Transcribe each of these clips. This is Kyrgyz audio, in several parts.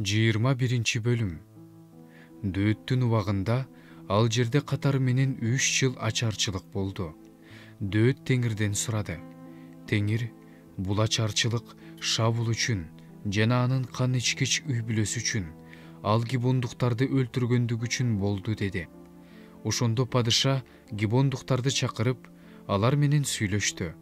21 бөлүм. Дөөттүн убагында ал жерде катары менен 3 жыл ачарчылык болду. Дөөт Теңирден сурады. Теңир, бул ачарчылык Шабул үчүн жана анын кан ичкич үй бүлөсү үчүн, ал гибондуктарды өлтүргөндүгү үчүн болду деди. Ошондо падыша гибондуктарды чакырып, алар менен сүйлөштү.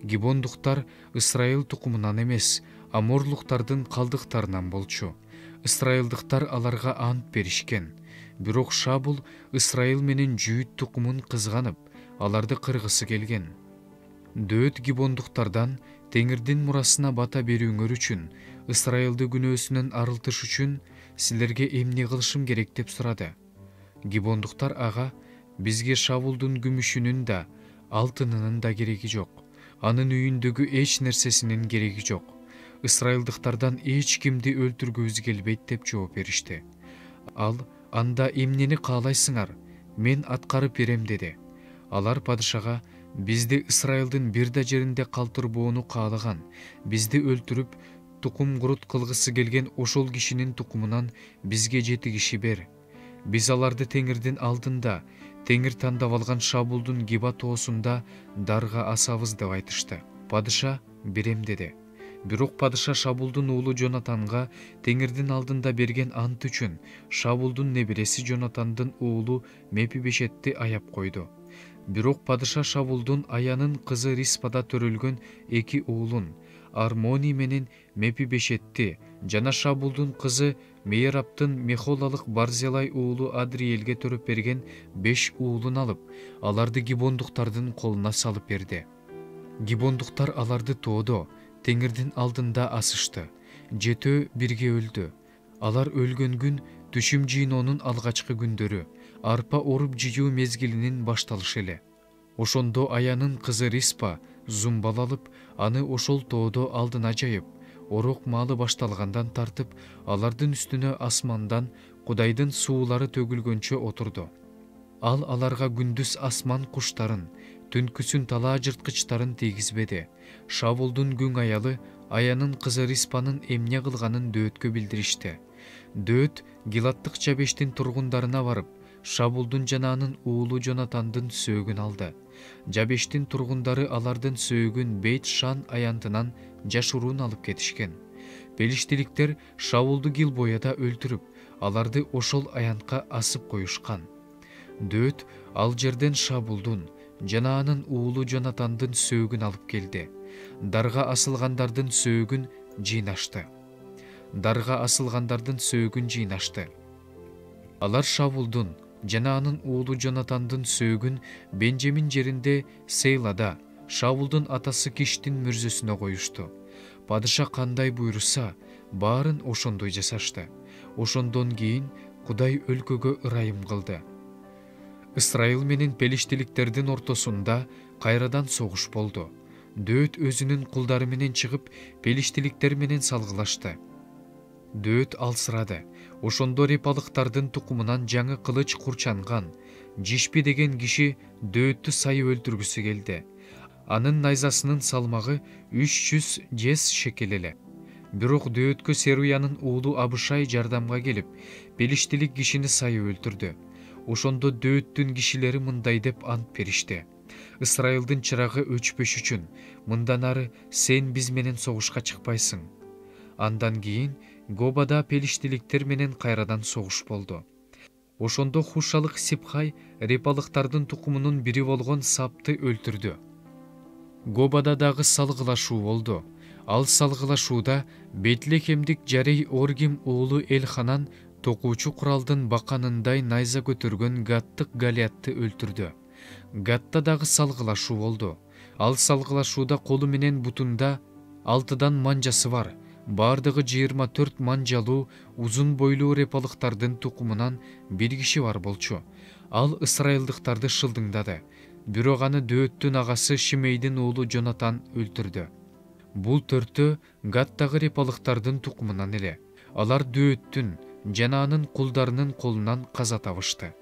Гибондуктар Ысрайыл тукумунан эмес, аморлуктардын калдыктарынан болчу. Ысрайылдыктар аларга ант беришкен. Бирок Шабул Ысрайыл менен Жүйүт тукумун кызганып, аларды кыргысы келген. Дөөт гибондуктардан Теңирдин мурасына бата берүүңөр үчүн, Ысрайылды күнөөсүнөн арылтыш үчүн силерге эмне кылышым керек деп сурады. Гибондуктар ага, бизге Шабулдун күмүшүнүн да, алтынынын да кереги жок. Анын үйүндөгү эч нерсесинин кереги жок. Ысрайылдыктардан эч кимди өлтүргүбүз келбейт деп жооп беришти. Ал, анда эмнени каалайсыңар, мен аткарып берем деди. Алар падышага, бизди Ысрайылдын бир да жеринде калтырбоону каалаган, бизди өлтүрүп, тукум курут кылгысы келген ошол кишинин тукумунан бизге 7 киши бер. Биз аларды Теңирдин алдында, Теңир тандап алган Шабулдун Гиба тоосунда дарга асабыз деп айтышты. Падыша берем деди. Бирок падыша Шабулдун уулу Жонатанга Теңирдин алдында берген ант үчүн Шабулдун небереси Жонатандын уулу Мепибешетти аяп койду. Бирок падыша Шабулдун аянын кызы Риспада төрөлгөн 2 уулун, Армони менен Мепибешетти жана Шабулдун кызы Мейраптын Мехолалык Барзелай уулу Адриелге төрөп берген 5 уулун алып, аларды гибондуктардын колуна салып берди. Гибондуктар аларды тоодо, Теңирдин алдында асышты. 7 бирге өлдү. Алар өлгөн күн түшүм жыйноонун алгачкы күндөрү, арпа оруп жыйуу мезгилинин башталышы эле. Ошондо аянын кызы Риспа зумбал алып, аны ошол тоодо алдына жайып, орок маалы башталгандан тартып, алардын үстүнө асмандан Кудайдын суулары төгүлгөнчө отурду. Ал аларга күндүз асман куштарын, түнкүсүн талаа жырткычтарын тийгизбеди. Шабулдун күң аялы аянын кызы Риспанын эмне кылганын дөөткө билдиришти. Дөөт Гилаттык Жабештин тургундарына барып, Шабулдун жана анын уулу Жонатандын сөөгүн алды. Жабештин тургундары алардын сөөгүн Бейт Шан аянтынан жашыруун алып кетишкен. Пелиштиликтер Шабулду Гилбояда өлтүрүп, аларды ошол аянтка асып коюшкан. Дөөт ал жерден Шабулдун жана анын уулу Жонатандын сөөгүн алып келди. Дарга асылгандардын сөөгүн жыйнашты. Алар Шабулдун жана анын уулу Жонатандын сөөгүн Бенжемин жеринде Сейлада Шабулдун атасы Киштин мүрзөсүнө коюшту. Падыша кандай буйруса, баарын ошондой жасашты. Ошондон кийин Кудай өлкөгө ырайым кылды. Ысрайыл менен пелиштиликтердин ортосунда кайрадан согуш болду. Дөөт өзүнүн кулдары менен чыгып, пелиштиликтер менен салгылашты. Дөөт алсырады. Ошондо репалыктардын тукумунан жаңы кылыч курчанган Жишпи деген киши Дөөттү сайып өлтүргүсү келди. Анын найзасынын салмагы 300 жес шекел эле. Бирок Дөөткө Серуянын уулу Абышай жардамга келип, пелиштилик кишини сайып өлтүрдү. Ошондо Дөөттүн кишилери мындай деп ант беришти. Ысрайылдын чырагы өчпөш үчүн, мындан ары сен биз менен согушка чыкпайсың. Андан кийин Гобада пелиштиликтер менен кайрадан согуш болду. Ошондо Хушалык Сипхай репалыктардын тукумунун бири болгон Сапты өлтүрдү. Гобада дагы салгылашуу болду. Ал салгылашууда Бетлехемдик Жарей Оргим уулу Элханан токуучу куралдын баканындай найза көтөргөн Гаттык Галиатты өлтүрдү. Гатта дагы салгылашуу болду. Ал салгылашууда колу менен бутунда 6 манжасы бар, бардыгы 24 манжалуу, узун бойлуу репалыктардын тукумунан бир киши бар болчу. Ал ысрайылдыктарды шылдыңдады. Бирок аны Дөөттүн агасы Шимейдин уулу Жонатан өлтүрдү. Бул 4-тө Гаттагы репалыктардын тукумунан эле. Алар Дөөттүн жана анын кулдарынын колунан каза табышты.